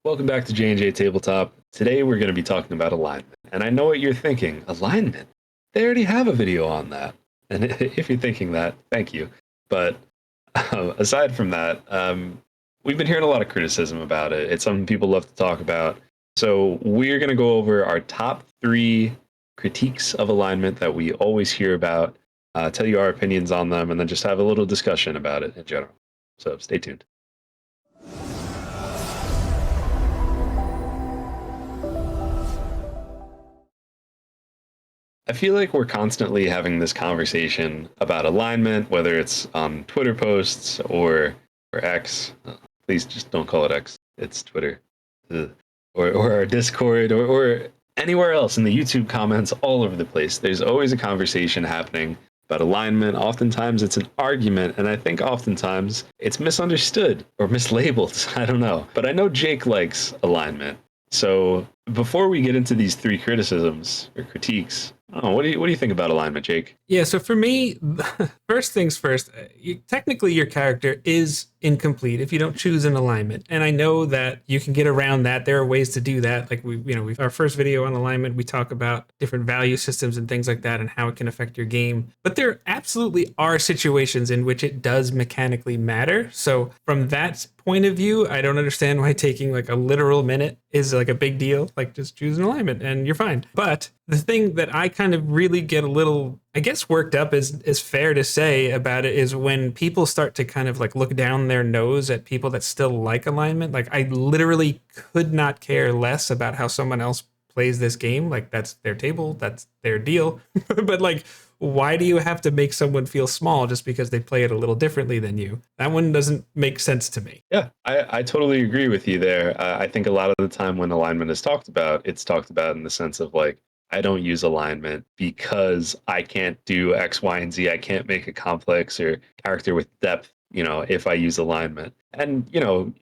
Welcome back to JNJtabletop. Today we're going to be talking about alignment. And I know what you're thinking. Alignment? They already have a video on that. And if you're thinking that, thank you. But aside from that, we've been hearing a lot of criticism about it. It's something people love to talk about. So we're going to go over our top 3 critiques of alignment that we always hear about, tell you our opinions on them, and then just have a little discussion about it in general. So stay tuned. I feel like we're constantly having this conversation about alignment, whether it's on Twitter posts or X. Please just don't call it X. It's Twitter. Or our Discord or anywhere else in the YouTube comments, all over the place. There's always a conversation happening about alignment. Oftentimes it's an argument, and I think oftentimes it's misunderstood or mislabeled. I don't know. But I know Jake likes alignment. So before we get into these 3 criticisms or critiques, what do you think about alignment, Jake? Yeah, so for me, first things first, technically your character is incomplete if you don't choose an alignment. And I know that you can get around that. There are ways to do that. Like our first video on alignment, we talk about different value systems and things like that and how it can affect your game. But there absolutely are situations in which it does mechanically matter. So from that point of view, I don't understand why taking like a literal minute is like a big deal. Like just choose an alignment and you're fine. But the thing that I kind of really get a little, I guess, worked up is fair to say about it is when people start to kind of like look down their nose at people that still like alignment. Like I literally could not care less about how someone else plays this game. Like that's their table, that's their deal. But like, why do you have to make someone feel small just because they play it a little differently than you? That one doesn't make sense to me. Yeah, I totally agree with you there. I think a lot of the time when alignment is talked about, it's talked about in the sense of like, I don't use alignment because I can't do X, Y, and Z. I can't make a complex or character with depth, if I use alignment. And,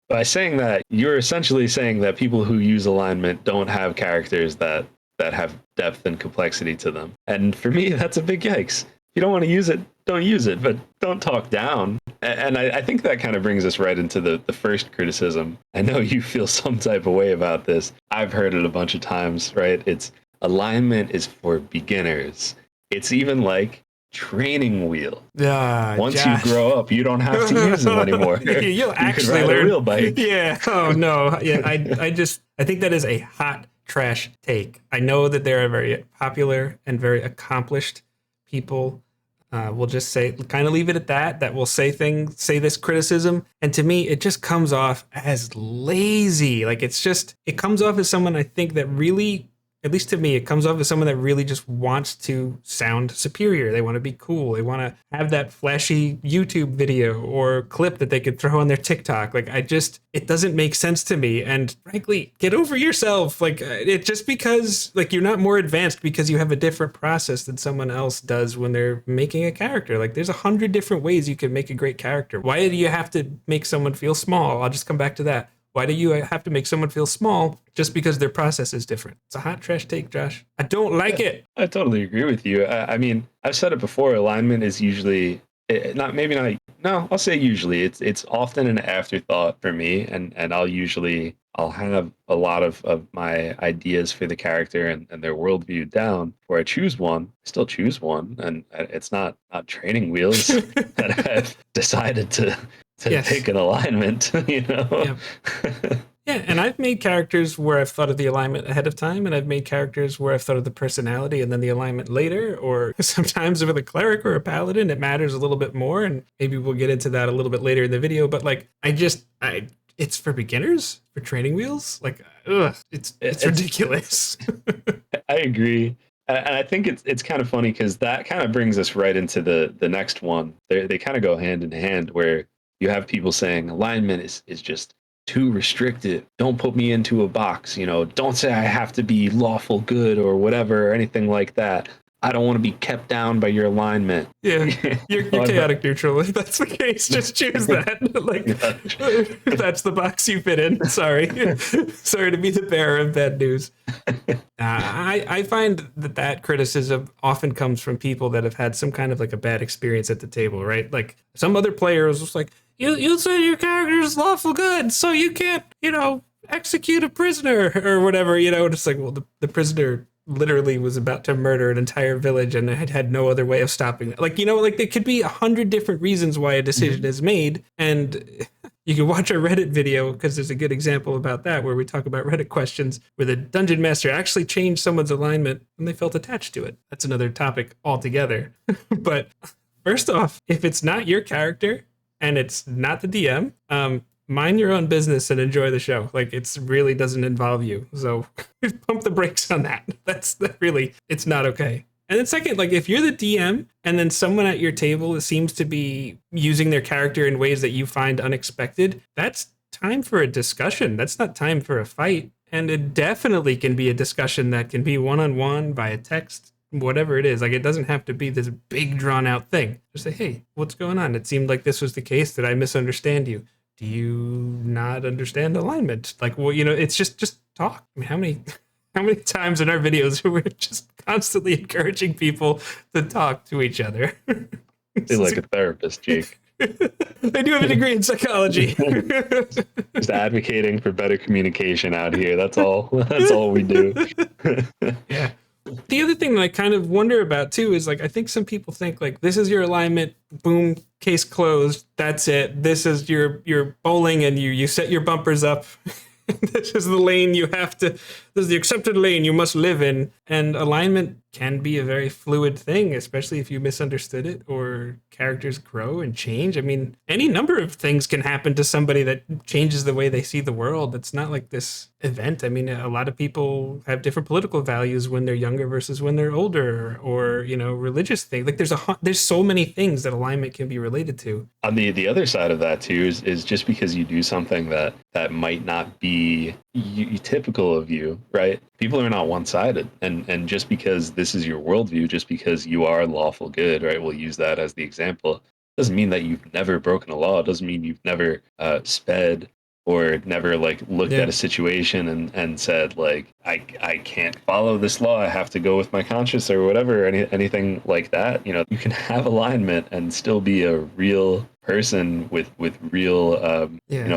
by saying that, you're essentially saying that people who use alignment don't have characters that have depth and complexity to them. And for me, that's a big yikes. If you don't want to use it, don't use it, but don't talk down. And I think that kind of brings us right into the first criticism. I know you feel some type of way about this. I've heard it a bunch of times, right? It's alignment is for beginners. It's even like training wheel. Once Josh, you grow up, you don't have to use them anymore. You'll actually learn learn a real bike. Yeah. Oh no. Yeah. I think that is a hot trash take. I know that there are very popular and very accomplished people. We'll just say, kind of leave it at that will say this criticism. And to me, it just comes off as lazy. Like it comes off as someone I think that really, at least to me, it comes off as someone that really just wants to sound superior. They want to be cool. They want to have that flashy YouTube video or clip that they could throw on their TikTok. Like it doesn't make sense to me. And frankly, get over yourself. Like it just because like you're not more advanced because you have a different process than someone else does when they're making a character. Like there's 100 different ways you can make a great character. Why do you have to make someone feel small? I'll just come back to that. Why do you have to make someone feel small just because their process is different? It's a hot trash take, Josh. I don't like it. I totally agree with you. I mean, I've said it before. Alignment is usually I'll say usually. It's often an afterthought for me, and I'll have a lot of my ideas for the character and their worldview down before I choose one. I still choose one, and it's not training wheels that I've decided to pick an alignment, Yep. Yeah, and I've made characters where I've thought of the alignment ahead of time, and I've made characters where I've thought of the personality and then the alignment later, or sometimes with a cleric or a paladin, it matters a little bit more, and maybe we'll get into that a little bit later in the video, but like, it's for beginners, for training wheels, like, it's ridiculous. I agree. And I think it's kind of funny because that kind of brings us right into the next one. They kind of go hand in hand where you have people saying alignment is just too restrictive. Don't put me into a box. Don't say I have to be lawful good or whatever or anything like that. I don't want to be kept down by your alignment. Yeah, you're chaotic neutral. If that's the case, just choose that. Like, that's the box you fit in. Sorry. Sorry to be the bearer of bad news. I find that criticism often comes from people that have had some kind of like a bad experience at the table, right? Like some other player was just like, you said your character is lawful good, so you can't, execute a prisoner or whatever, just like, well, the prisoner literally was about to murder an entire village and had no other way of stopping it. Like, like there could be 100 different reasons why a decision is made. And you can watch our Reddit video because there's a good example about that where we talk about Reddit questions where the dungeon master actually changed someone's alignment and they felt attached to it. That's another topic altogether. But first off, if it's not your character and it's not the DM, mind your own business and enjoy the show. Like, it's really doesn't involve you. So pump the brakes on that. That's really, it's not okay. And then second, like if you're the DM and then someone at your table seems to be using their character in ways that you find unexpected, that's time for a discussion. That's not time for a fight. And it definitely can be a discussion that can be one-on-one via text, whatever it is. Like, it doesn't have to be this big drawn out thing. Just say, hey, what's going on? It seemed like this was the case. Did I misunderstand you? Do you not understand alignment? Like, well, it's just talk. I mean, how many times in our videos we're just constantly encouraging people to talk to each other? They're like a therapist, Jake. I do have a degree in psychology. Just advocating for better communication out here. That's all. That's all we do. Yeah. The other thing that I kind of wonder about too is like, I think some people think like, this is your alignment, boom, case closed, that's it. This is your bowling and you set your bumpers up. This is the lane you have to, this is the accepted lane you must live in. And alignment can be a very fluid thing, especially if you misunderstood it or characters grow and change. I mean, any number of things can happen to somebody that changes the way they see the world. It's not like this event. I mean, a lot of people have different political values when they're younger versus when they're older, or, religious things. Like there's so many things that alignment can be related to. On the other side of that too is just because you do something that might not be typical of you, right? People are not one-sided, and just because this is your worldview, just because you are lawful good, right? We'll use that as the example. Doesn't mean that you've never broken a law. It doesn't mean you've never sped or never like looked at a situation and said like I can't follow this law. I have to go with my conscience or whatever. Anything like that. You can have alignment and still be a real person with real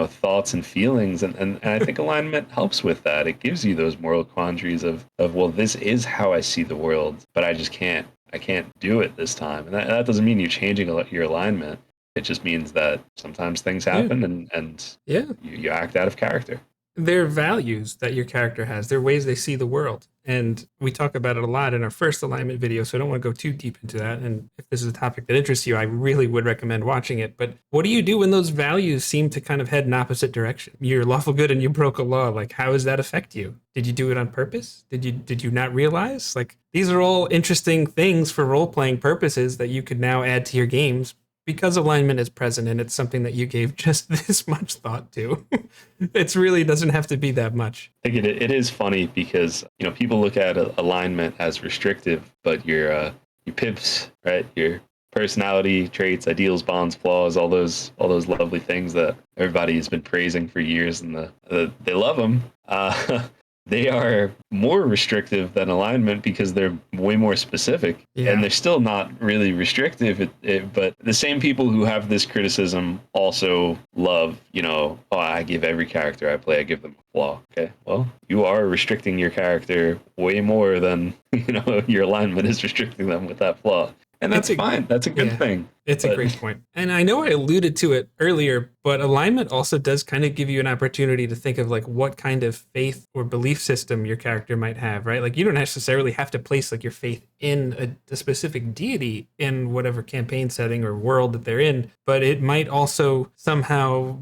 thoughts and feelings, and I think alignment helps with that. It gives you those moral quandaries of well, this is how I see the world, but I can't do it this time. And that doesn't mean you're changing your alignment. It just means that sometimes things happen and you act out of character. They're values that your character has. They're ways they see the world. And we talk about it a lot in our first alignment video, so I don't want to go too deep into that. And if this is a topic that interests you, I really would recommend watching it. But what do you do when those values seem to kind of head in opposite direction? You're lawful good and you broke a law. Like, how does that affect you? Did you do it on purpose? Did you not realize? Like, these are all interesting things for role-playing purposes that you could now add to your games, because alignment is present and it's something that you gave just this much thought to. It really doesn't have to be that much. I think it is funny because people look at alignment as restrictive, but your pips, right? Your personality traits, ideals, bonds, flaws, all those lovely things that everybody has been praising for years, and they love them. They are more restrictive than alignment because they're way more specific, and they're still not really restrictive. But the same people who have this criticism also love, I give every character I play, I give them a flaw. Okay, well, you are restricting your character way more than, your alignment is restricting them with that flaw. And that's fine. That's a good thing. It's a great point. And I know I alluded to it earlier, but alignment also does kind of give you an opportunity to think of like what kind of faith or belief system your character might have, right? Like, you don't necessarily have to place like your faith in a specific deity in whatever campaign setting or world that they're in, but it might also somehow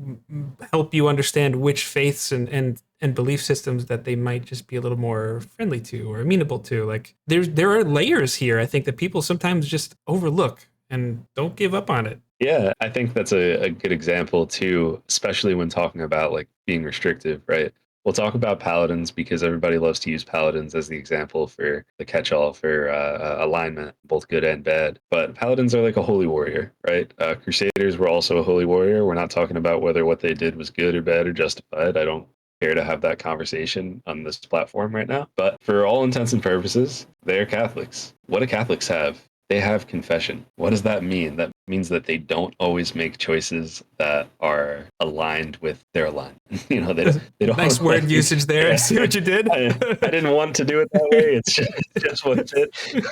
help you understand which faiths and belief systems that they might just be a little more friendly to or amenable to. Like, there are layers here, I think, that people sometimes just overlook, and don't give up on it. Yeah, I think that's a good example too, especially when talking about like being restrictive, right? We'll talk about paladins because everybody loves to use paladins as the example for the catch-all for alignment, both good and bad. But paladins are like a holy warrior, right? Crusaders were also a holy warrior. We're not talking about whether what they did was good or bad or justified. I don't care to have that conversation on this platform right now. But for all intents and purposes, they're Catholics. What do Catholics have? They have confession. What does that mean? That means that they don't always make choices that are aligned with their alignment. They Nice don't word like, usage there. I yeah. see what you did. I didn't want to do it that way. It's just what it is.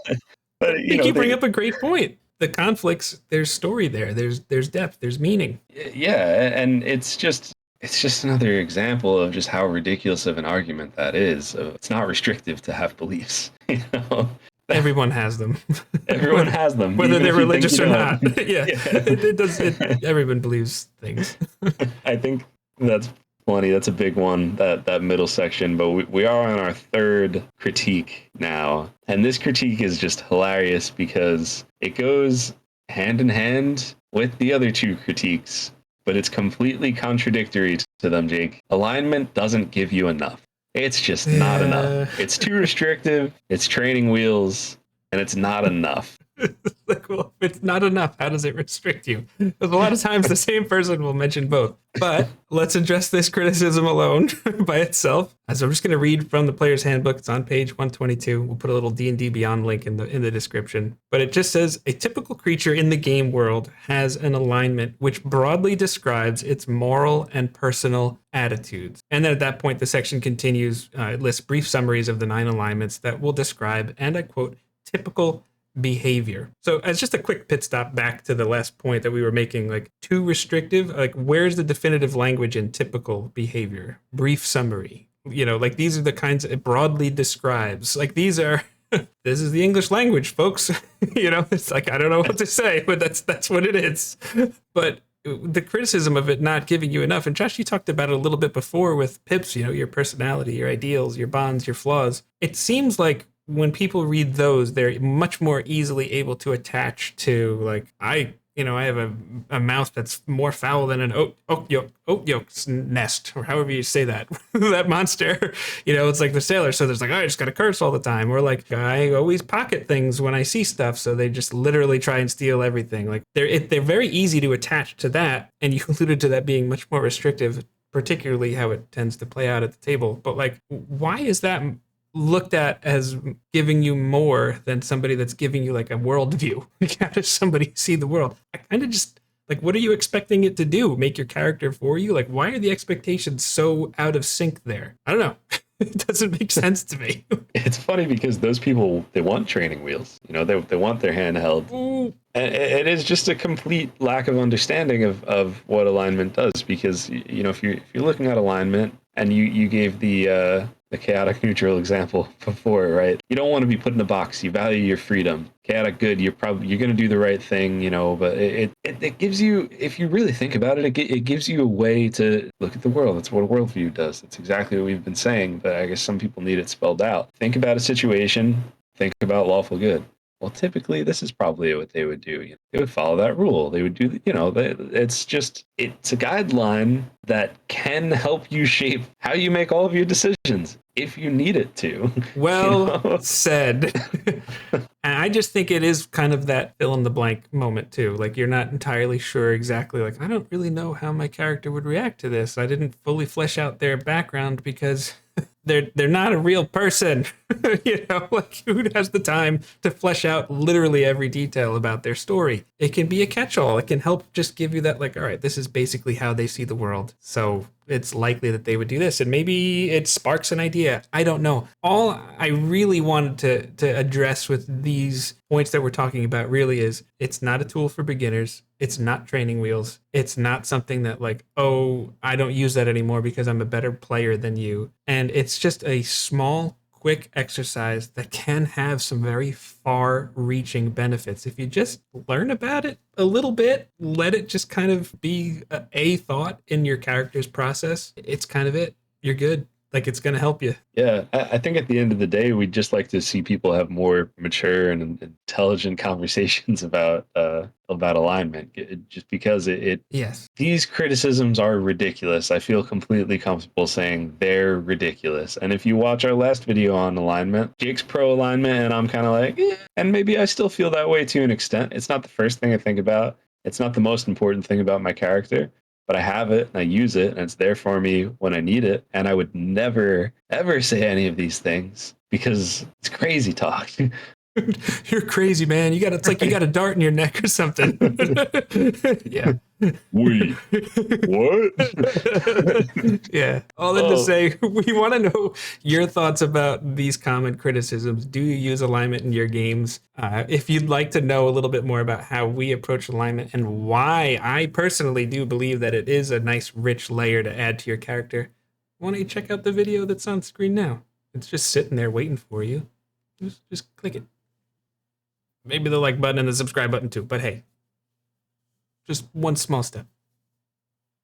I But think you bring up a great point. The conflicts, there's story there. There's depth. There's meaning. yeah, and it's just another example of just how ridiculous of an argument that is. It's not restrictive to have beliefs. Everyone has them. Everyone has them, Whether even they're if you think religious you or don't. not. Yeah, it does. Everyone believes things. I think that's plenty. That's a big one, that middle section. But we are on our third critique now. And this critique is just hilarious because it goes hand in hand with the other two critiques, but it's completely contradictory to them, Jake. Alignment doesn't give you enough. It's just not enough. Yeah. It's too restrictive, it's training wheels, and it's not enough. Like, well, if it's not enough, how does it restrict you? Because a lot of times the same person will mention both. But let's address this criticism alone by itself. As I'm just going to read from the player's handbook. It's on page 122. We'll put a little D&D Beyond link in the description. But it just says a typical creature in the game world has an alignment which broadly describes its moral and personal attitudes. And then at that point, the section continues. It lists brief summaries of the 9 alignments that will describe, and I quote, typical behavior. So as just a quick pit stop back to the last point that we were making, like too restrictive, like where's the definitive language in typical behavior? Brief summary. Like these are the kinds it broadly describes. Like these are this is the English language, folks. It's like I don't know what to say, but that's what it is. But the criticism of it not giving you enough, and Josh, you talked about it a little bit before with pips, your personality, your ideals, your bonds, your flaws. It seems like when people read those, they're much more easily able to attach to, like, I have a mouth that's more foul than an oak yolk's nest, or however you say that. That monster, it's like the sailor. So there's like, I just got to curse all the time. Or like, I always pocket things when I see stuff. So they just literally try and steal everything. Like they're very easy to attach to that. And you alluded to that being much more restrictive, particularly how it tends to play out at the table. But like, why is that looked at as giving you more than somebody that's giving you like a worldview? Like, how does somebody see the world? I kind of just like, what are you expecting it to do? Make your character for you? Like, why are the expectations so out of sync there? I don't know. It doesn't make sense to me. It's funny because those people, they want training wheels. They want their hand held. Ooh. And it is just a complete lack of understanding of what alignment does. Because if you're looking at alignment, and you gave the chaotic neutral example before, right? You don't want to be put in a box. You value your freedom. Chaotic good, you're going to do the right thing, but it gives you, if you really think about it, it gives you a way to look at the world. That's what a worldview does. That's exactly what we've been saying, but I guess some people need it spelled out. Think about a situation, think about lawful good. Well, typically, this is probably what they would do. They would follow that rule. They would do, it's a guideline that can help you shape how you make all of your decisions if you need it to. Well said. And I just think it is kind of that fill in the blank moment too. Like you're not entirely sure exactly, like, I don't really know how my character would react to this. I didn't fully flesh out their background because they're not a real person. Like who has the time to flesh out literally every detail about their story? It can be a catch-all. It can help just give you that, like, all right, this is basically how they see the world. So it's likely that they would do this, and maybe it sparks an idea. I don't know. All I really wanted to address with these points that we're talking about really is it's not a tool for beginners. It's not training wheels. It's not something that like, oh, I don't use that anymore because I'm a better player than you. And it's just a small, quick exercise that can have some very far-reaching benefits. If you just learn about it a little bit, let it just kind of be a thought in your character's process, it's kind of it. You're good. Like, it's going to help you. Yeah, I think at the end of the day, we'd just like to see people have more mature and intelligent conversations about alignment. Just because Yes. these criticisms are ridiculous. I feel completely comfortable saying they're ridiculous. And if you watch our last video on alignment, Jake's pro alignment, and I'm kind of like, and maybe I still feel that way to an extent. It's not the first thing I think about. It's not the most important thing about my character. But I have it and I use it and it's there for me when I need it. And I would never, ever say any of these things because it's crazy talk. You're crazy, man. It's like you got a dart in your neck or something. Yeah. Wait, what? Yeah. All that to say, we want to know your thoughts about these common criticisms. Do you use alignment in your games? If you'd like to know a little bit more about how we approach alignment and why I personally do believe that it is a nice, rich layer to add to your character, why don't you check out the video that's on screen now? It's just sitting there waiting for you. Just click it. Maybe the like button and the subscribe button too, but hey, just one small step.